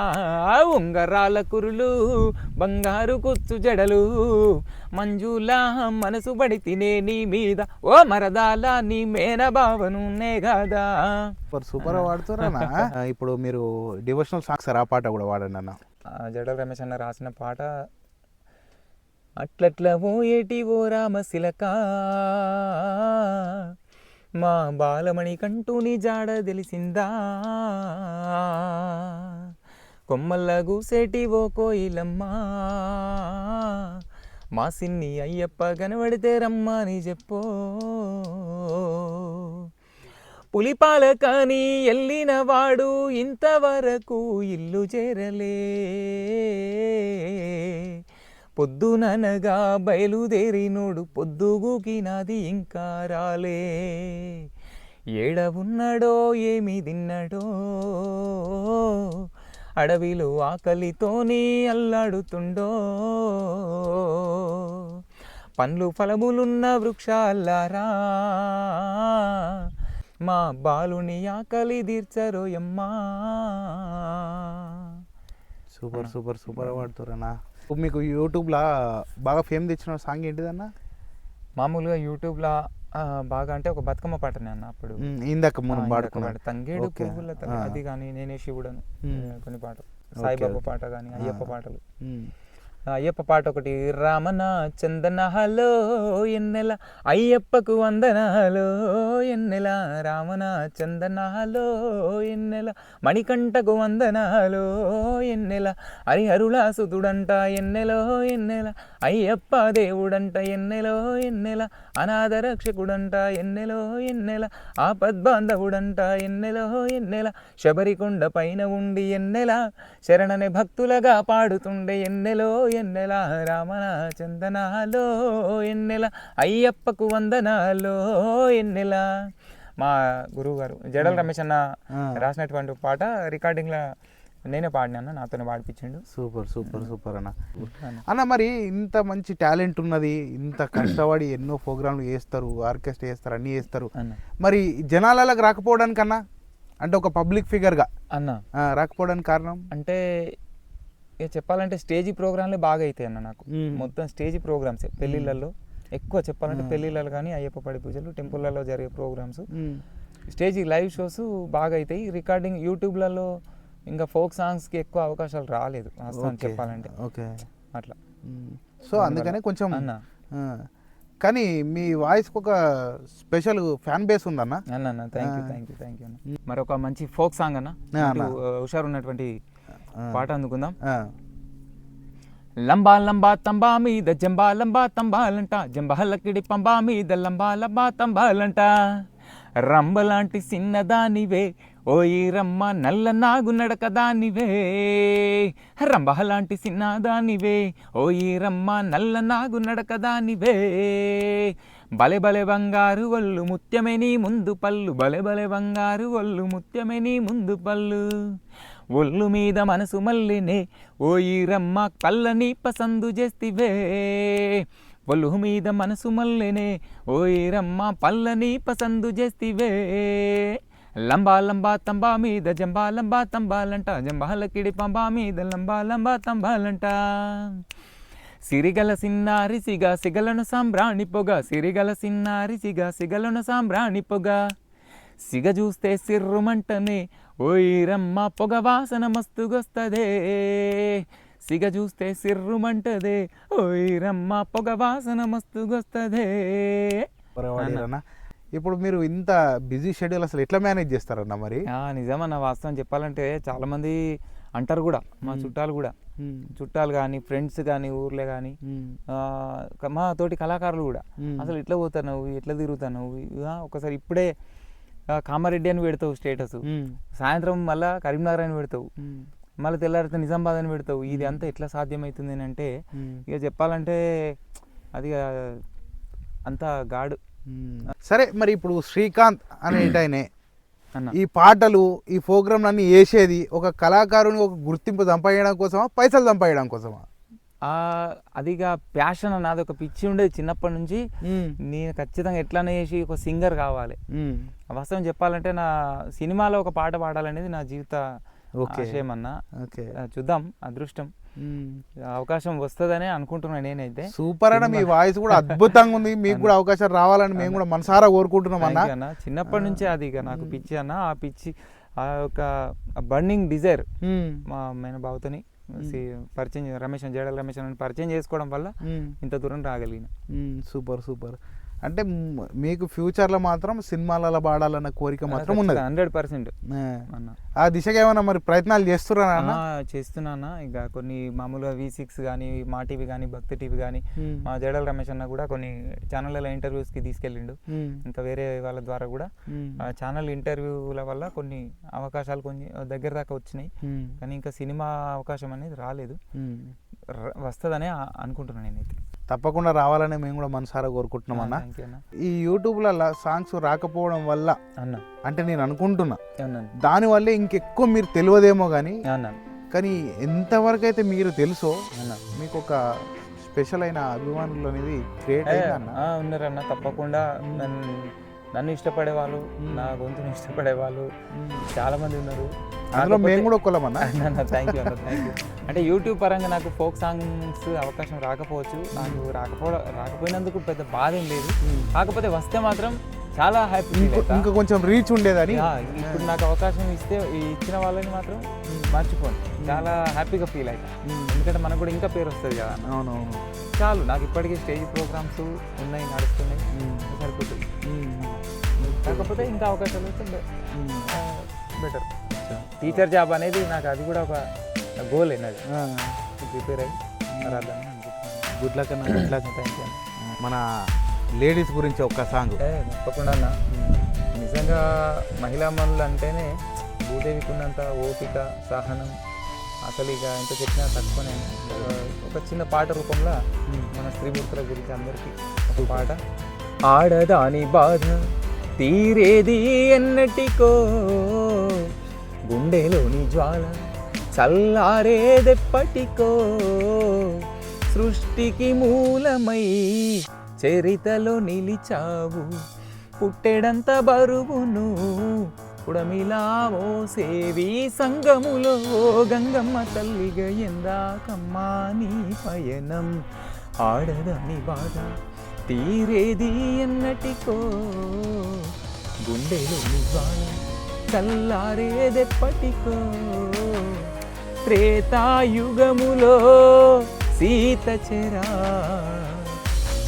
ఉంగరాల కురులు బంగారు కుచ్చు జడలు మంజులా మనసు పడి తినే నీ మీద ఓ మరదాల నీ మేనబావను నే గదా. సూపర్ వాడుతారా? ఇప్పుడు మీరు డివోషనల్ సాంగ్స్ ఆ పాట కూడా వాడండి అన్న. జడల రమేష్ అన్న రాసిన పాట అట్లట్ల ఓయేటి ఓ రామశిలక మా బాలమణి కంటూ నీ జాడ తెలిసిందా కొమ్మల్ల గూసేటి ఓ కోయిలమ్మా మా సిన్ని అయ్యప్ప కనబడితే రమ్మని చెప్పో పులిపాల కానీ ఎల్లిన వాడు ఇంతవరకు ఇల్లు చేరలే పొద్దుననగా బయలుదేరినోడు పొద్దుగూకినాది ఇంకా రాలే ఏడ ఉన్నాడో ఏమి తిన్నాడో అడవిలో ఆకలితోనే అల్లాడుతుండో పండ్లు ఫలములున్న వృక్షాలారా మా బాలుని ఆకలి తీర్చరోయమ్మా. సూపర్ సూపర్ సూపర్ పాడుతారన్నా. మీకు యూట్యూబ్లో బాగా ఫేమ్ తెచ్చిన సాంగ్ ఏంటిదన్నా? మామూలుగా యూట్యూబ్లో బాగా అంటే ఒక బతుకమ్మ పాటనే అన్న. అప్పుడు ఇందాక మనం పాడుకున్నాం తంగేడు పువ్వుల అది కానీ నేనే శివుడను కొన్ని పాటలు, సాయిబాబా పాట కానీ అయ్యప్ప పాటలు. అయ్యప్ప పాట ఒకటి, రామన చందనహలో ఎన్నెల అయ్యప్పకు వందనాలో ఎన్నెల, రామన చందనహలో ఎన్నెల మణికంఠకు వందనాలో ఎన్నెల, హరిహరుల సుతుడంట ఎన్నెలో ఎన్నెల, అయ్యప్ప దేవుడంట ఎన్నెలో ఎన్నెల, అనాథ రక్షకుడంట ఎన్నెలో ఎన్నెల, ఆపద్బాంధవుడంట ఎన్నెలో ఎన్నెల, శబరికొండ పైన ఉండి ఎన్నెల శరణని భక్తులగా పాడుతుండే ఎన్నెలో ఎన్నెల, రామన చందనాలో ఎన్నెల అయ్యప్పకు వందనాలో ఎన్నెల. మా గురువు గారు జడల రమేష్ అన్న రాసినటువంటి పాట రికార్డింగ్లో నేనే పాడినాను, నాతోనే పాడిపించిండు. సూపర్ సూపర్ సూపర్ అన్న. అన్న మరి ఇంత మంచి టాలెంట్ ఉన్నది, ఇంత కష్టపడి ఎన్నో ప్రోగ్రాంలు చేస్తారు, ఆర్కెస్ట్రా చేస్తారు, అన్నీ చేస్తారు, మరి జనాలకు రాకపోవడానికన్నా అంటే ఒక పబ్లిక్ ఫిగర్గా అన్న రాకపోవడానికి కారణం అంటే ఇక చెప్పాలంటే స్టేజీ ప్రోగ్రాంలే బాగా అవుతాయి అన్న నాకు. మొత్తం స్టేజీ ప్రోగ్రామ్సే పెళ్ళిళ్ళల్లో ఎక్కువ చెప్పాలంటే, పెళ్ళిళ్ళలో కానీ అయ్యప్ప పడి పూజలు, టెంపుల్లలో జరిగే ప్రోగ్రామ్స్, స్టేజీ లైవ్ షోస్ బాగా అవుతాయి. రికార్డింగ్ యూట్యూబ్లలో ఇంకా ఫోక్ సాంగ్స్కి ఎక్కువ అవకాశాలు రాలేదు వాస్తవం చెప్పాలంటే. ఓకే అట్లా. సో అందుకనే కొంచెం అన్న, కానీ మీ వాయిస్కి ఒక స్పెషల్ ఫ్యాన్ బేస్ ఉందన్న. అన్న థ్యాంక్ యూ అన్న. మరి ఒక మంచి ఫోక్ సాంగ్ అన్న, హుషారు ఉన్నటువంటి పాట అందుకుందాం. లంబా లంబా తంబా మీద జంబా లంబా తంబాలంట, జంబాలకిడి పంబా మీద లంబా లంబా తంబాలంట, రంబలాంటి చిన్నదానివే ఓయి రమ్మ నల్ల నాగు నడకదానివే, రంబలాంటి చిన్నదానివే ఓయి రమ్మ నల్ల నాగు నడకదానివే, బలె బలె బంగారు ఒళ్ళు ముత్యమే నీ ముందు పళ్ళు, బలె బలె బంగారు ఒళ్ళు ముత్యమే నీ ముందు పళ్ళు, ఒళ్ళు మీద మనసు మల్లినే ఓయి రమ్మ పల్లని పసందు చేస్తివే, ఒళ్ళు మీద మనసు మల్లినే ఓయి రమ్మ పల్లని పసందు చేస్తివే, లంబా లంబా తంబా మీద జంబా లంబా తంబాలంట, జంబాలకిడి పంబా మీద లంబా లంబా తంబాలంట, సిరిగల సిన్నారి సిగా సిగలను సాంబ్రాణి పొగ, సిరిగల సిన్నారి సిగా సిగలను సాంబ్రాణి పొగ, సిగ చూస్తే సిర్రుమంటనే ఓయి రమ్మ పొగ వాసన మస్తుగొస్తదే, సిగ చూస్తే సిర్రుమంటదే ఓయి రమ్మ పొగ వాసన మస్తుగొస్తదే. ఇప్పుడు మీరు ఇంత బిజీ షెడ్యూల్ అసలు ఎట్లా మేనేజ్ చేస్తారన్న? మరి నిజమన్న, వాస్తవం చెప్పాలంటే చాలామంది అంటారు కూడా, మా చుట్టాలు కూడా, చుట్టాలు కానీ ఫ్రెండ్స్ కానీ ఊర్లే కానీ మా తోటి కళాకారులు కూడా, అసలు ఎట్లా పోతున్నావు, ఎట్లా తిరుగుతున్నావు, ఒకసారి ఇప్పుడే కామారెడ్డి అని పెడతావు స్టేటస్, సాయంత్రం మళ్ళీ కరీంనగర్ అని పెడతావు, మళ్ళీ తెల్లారితే నిజామాబాద్ అని పెడతావు, ఇది అంతా ఎట్లా సాధ్యమవుతుంది అని అంటే ఇక చెప్పాలంటే అది అంతా గాడు. సరే, మరి ఇప్పుడు శ్రీకాంత్ అనేటైనే ఈ పాటలు ఈ ప్రోగ్రాంలు అన్నీ వేసేది ఒక కళాకారుని ఒక గుర్తింపు సంపాదించడం కోసమా, పైసలు సంపాదించడం కోసమా? అదిగా ప్యాషన్ అన్నది ఒక పిచ్చి ఉండేది చిన్నప్పటి నుంచి. నేను ఖచ్చితంగా ఎట్లానే చేసి ఒక సింగర్ కావాలి. వాస్తవం చెప్పాలంటే నా సినిమాలో ఒక పాట పాడాలనేది నా జీవిత ఆశయం అన్న. చూద్దాం, అదృష్టం అవకాశం వస్తుందనే అనుకుంటున్నాను నేనైతే. సూపర్ అన్న, మీ వాయిస్ కూడా అద్భుతంగా ఉంది. మీకు కూడా అవకాశం రావాలని మేము కూడా మనసారా కోరుకుంటున్నాం అన్న. చిన్నప్పటి నుంచే అది ఇక నాకు పిచ్చి అన్న. ఆ పిచ్చి ఆ ఒక బర్నింగ్ డిజైర్ మా మేన బావతోని పరిచయం జడల రమేష్ అని పరిచయం చేసుకోవడం వల్ల ఇంత దూరం రాగలిగిన. Super super. అంటే మీకు ఫ్యూచర్లో మాత్రం సినిమాలలో పాడాలన్న కోరిక మాత్రం ఉన్నది 100%. ఆ దిశగా ఏమైనా మరి ప్రయత్నాలు చేస్తున్నా. ఇక కొన్ని మామూలుగా V6 కానీ, మా టీవీ కానీ, భక్తి టీవీ కానీ, మా జడల రమేష్ అన్న కూడా కొన్ని ఛానళ్ళలో ఇంటర్వ్యూస్కి తీసుకెళ్ళిండు. ఇంకా వేరే వాళ్ళ ద్వారా కూడా ఛానల్ ఇంటర్వ్యూల వల్ల కొన్ని అవకాశాలు కొన్ని దగ్గర దాకా వచ్చినాయి. కానీ ఇంకా సినిమా అవకాశం అనేది రాలేదు. వస్తుందనే అనుకుంటున్నాను నేనైతే. తప్పకుండా రావాలని మేము కూడా మనసారా కోరుకుంటున్నాం అన్న. ఈ యూట్యూబ్లలో సాంగ్స్ రాకపోవడం వల్ల అంటే నేను అనుకుంటున్నా దానివల్లే ఇంకెక్కువ మీరు తెలియదేమో కానీ కానీ ఎంతవరకు అయితే మీరు తెలుసో అన్న మీకు ఒక స్పెషల్ అయిన అభిమానులు అనేది క్రియేట్ అయింది అన్న. ఉన్నారన్న తప్పకుండా. నన్ను ఇష్టపడే వాళ్ళు, నా గొంతుని ఇష్టపడే వాళ్ళు చాలా మంది ఉన్నారు. అందులో మేము కూడా ఒక్కలమన్నా. థ్యాంక్ యూ అన్న, థ్యాంక్ యూ. అంటే యూట్యూబ్ పరంగా నాకు ఫోక్ సాంగ్స్ అవకాశం రాకపోవచ్చు, నాకు రాకపోయినందుకు పెద్ద బాధ ఏం లేదు. కాకపోతే వస్తే మాత్రం చాలా హ్యాపీ. ఇంకా కొంచెం రీచ్ ఉండేదని. ఇప్పుడు నాకు అవకాశం ఇచ్చిన వాళ్ళని మాత్రం మర్చిపోను, చాలా హ్యాపీగా ఫీల్ అవుతా. ఎందుకంటే మనకు కూడా ఇంకా పేరు వస్తుంది కదా. అవునవును. చాలు, నాకు ఇప్పటికీ స్టేజ్ ప్రోగ్రామ్స్ ఉన్నాయి, నడుస్తున్నాయి, సరిపోతుంది. కాకపోతే ఇంకా అవకాశాలు వస్తే బెటర్. టీచర్ జాబ్ అనేది నాకు అది కూడా ఒక గోల్ అయినది. ప్రిపేర్ అయ్యి రాద్దామని అనుకుంటున్నాను. గుడ్ లక్ అన్న, గుడ్ లక్. Thank you. మన లేడీస్ గురించి ఒక్క సాంగ్. తప్పకుండా అన్న. నిజంగా మహిళా మనులు అంటేనే భూదేవికి ఉన్నంత ఓపిక, సహనం అసలు ఇక ఎంత చెప్పినా తక్కువనే. ఒక చిన్న పాట రూపంలో మన స్త్రీమూర్తుల గురించి అందరికీ ఒక పాట. ఆడదాని బాధ తీరేది ఎన్నటికో, గుండెలోని జ్వాల చల్లారేదెప్పటికో, సృష్టికి మూలమై చరితలో నిలిచావు, పుట్టెడంత బరువును పుడమిలా మోసేవి సంగములో, గంగమ్మ తల్లిగా ఎందాకమ్మా నీ పయనం. ఆడదని బాధ తీరేది ఎన్నటికో, గుండెలోని జ్వాల చల్లారేదెప్పటికో, త్రేతాయుగములో సీత చెరా,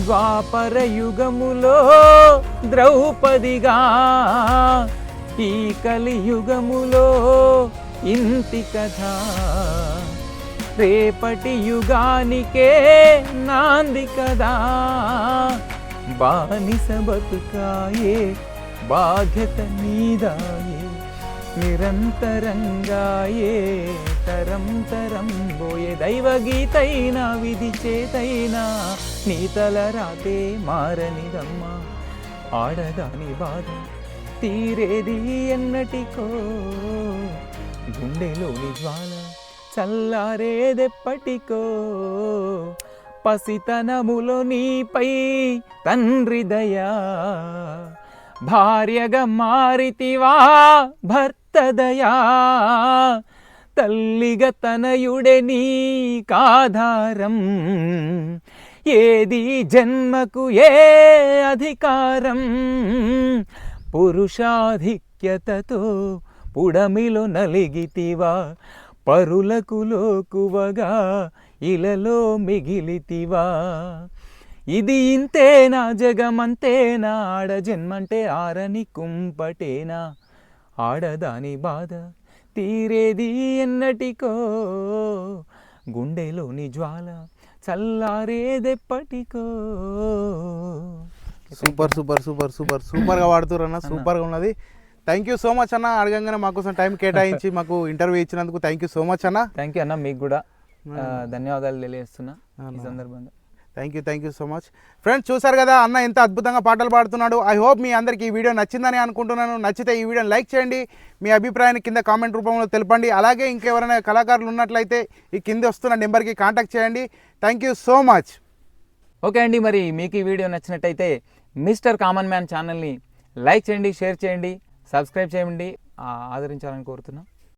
ద్వాపర యుగములో ద్రౌపదిగా, ఈ కలియుగములో ఇంటి కథ, రేపటి యుగానికే నాంది కదా, బానిస బతుకాయే బాధ్యత నీదాయే, నిరంతరంగాయే తరం తరం పోయే, దైవగీతైనా విధి చేతైనా నీ తల రాతే మారనిదమ్మా. ఆడదాని బాధ తీరేది ఎన్నటికో, గుండెలోని జ్వాల చల్లారేదెప్పటికో, పసితనములో నీపై తండ్రి దయా, భార్యగా మారితివా భర్త దయా, తల్లిగా తనయుడే నీకాధారం, ఏది జన్మకు ఏ అధికారం, పురుషాధిక్యతతో పుడమిలో నలిగితివా, పరులకు లోకువగా ఇలలో మిగిలితివా, ఇది ఇంతేనా జగమంతేనా, ఆడ జన్మంటే ఆరని కుంపటేనా, ఆడదాని బాధ తీరేది ఎన్నటికో, గుండెలోని జ్వాల చల్లారేదెప్పటికో. సూపర్ సూపర్ సూపర్ సూపర్ సూపర్గా వాడుతున్నారు అన్న, సూపర్గా ఉన్నది. థ్యాంక్ యూ సో మచ్ అన్న. అడగంగానే మాకోసం టైం కేటాయించి మాకు ఇంటర్వ్యూ ఇచ్చినందుకు థ్యాంక్ యూ సో మచ్ అన్న. థ్యాంక్ యూ అన్న, మీకు కూడా ధన్యవాదాలు తెలియజేస్తున్నా ఈ సందర్భంగా. Thank you so much. Friends చూసారు కదా అన్న ఎంత అద్భుతంగా పాటలు పాడుతున్నాడు. ఐ హోప్ మీ అందరికీ ఈ వీడియో నచ్చిందని అనుకుంటున్నాను. నచ్చితే ఈ వీడియోని లైక్ చేయండి, మీ అభిప్రాయాన్ని కింద కామెంట్ రూపంలో తెలపండి. అలాగే ఇంకెవరైనా కళాకారులు ఉన్నట్లయితే ఈ కింద వస్తున్న నెంబర్కి కాంటాక్ట్ చేయండి. Thank you so much. Okay అండి, మరి మీకు ఈ వీడియో నచ్చినట్టయితే మిస్టర్ కామన్ మ్యాన్ ఛానల్ని లైక్ చేయండి, షేర్ చేయండి, సబ్స్క్రైబ్ చేయండి, ఆదరించాలని కోరుతున్నాం.